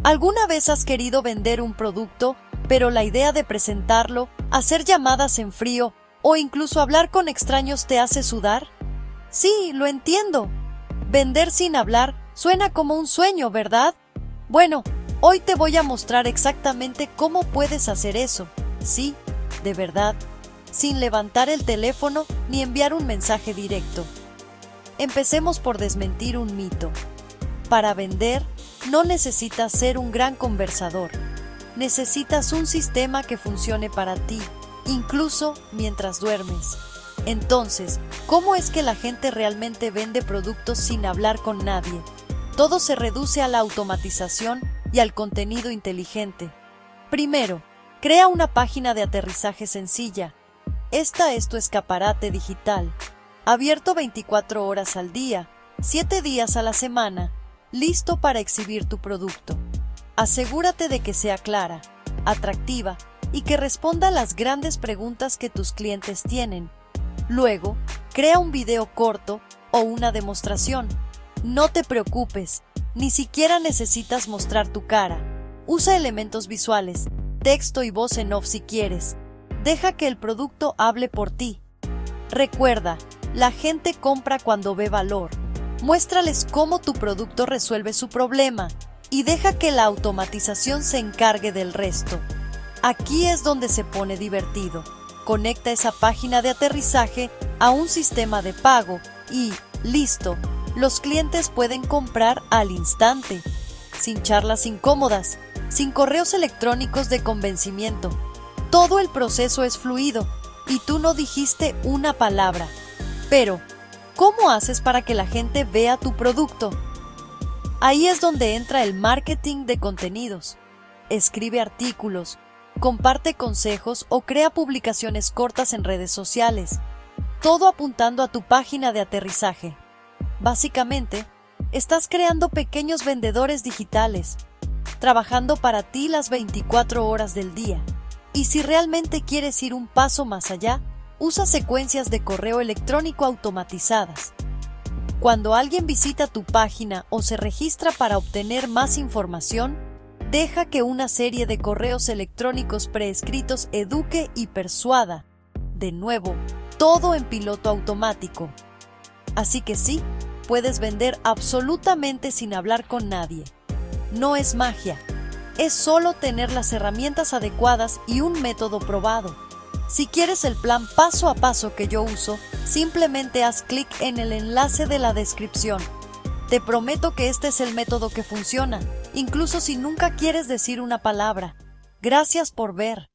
¿Alguna vez has querido vender un producto, pero la idea de presentarlo, hacer llamadas en frío o incluso hablar con extraños te hace sudar? Sí, lo entiendo. Vender sin hablar suena como un sueño, ¿verdad? Bueno, hoy te voy a mostrar exactamente cómo puedes hacer eso. Sí, de verdad, sin levantar el teléfono ni enviar un mensaje directo. Empecemos por desmentir un mito. Para vender, no necesitas ser un gran conversador. Necesitas un sistema que funcione para ti, incluso mientras duermes. Entonces, ¿cómo es que la gente realmente vende productos sin hablar con nadie? Todo se reduce a la automatización y al contenido inteligente. Primero, crea una página de aterrizaje sencilla. Esta es tu escaparate digital, abierto 24 horas al día, 7 días a la semana, listo para exhibir tu producto. Asegúrate de que sea clara, atractiva y que responda a las grandes preguntas que tus clientes tienen. Luego, crea un video corto o una demostración. No te preocupes, ni siquiera necesitas mostrar tu cara. Usa elementos visuales, texto y voz en off si quieres. Deja que el producto hable por ti. Recuerda, la gente compra cuando ve valor. Muéstrales cómo tu producto resuelve su problema y deja que la automatización se encargue del resto. Aquí es donde se pone divertido. Conecta esa página de aterrizaje a un sistema de pago y, listo, los clientes pueden comprar al instante, sin charlas incómodas, sin correos electrónicos de convencimiento. Todo el proceso es fluido y tú no dijiste una palabra. Pero, ¿cómo haces para que la gente vea tu producto? Ahí es donde entra el marketing de contenidos. Escribe artículos, comparte consejos o crea publicaciones cortas en redes sociales, todo apuntando a tu página de aterrizaje. Básicamente, estás creando pequeños vendedores digitales, trabajando para ti las 24 horas del día. Y si realmente quieres ir un paso más allá, usa secuencias de correo electrónico automatizadas. Cuando alguien visita tu página o se registra para obtener más información, deja que una serie de correos electrónicos preescritos eduque y persuada. De nuevo, todo en piloto automático. Así que sí, puedes vender absolutamente sin hablar con nadie. No es magia, es solo tener las herramientas adecuadas y un método probado. Si quieres el plan paso a paso que yo uso, simplemente haz clic en el enlace de la descripción. Te prometo que este es el método que funciona, incluso si nunca quieres decir una palabra. Gracias por ver.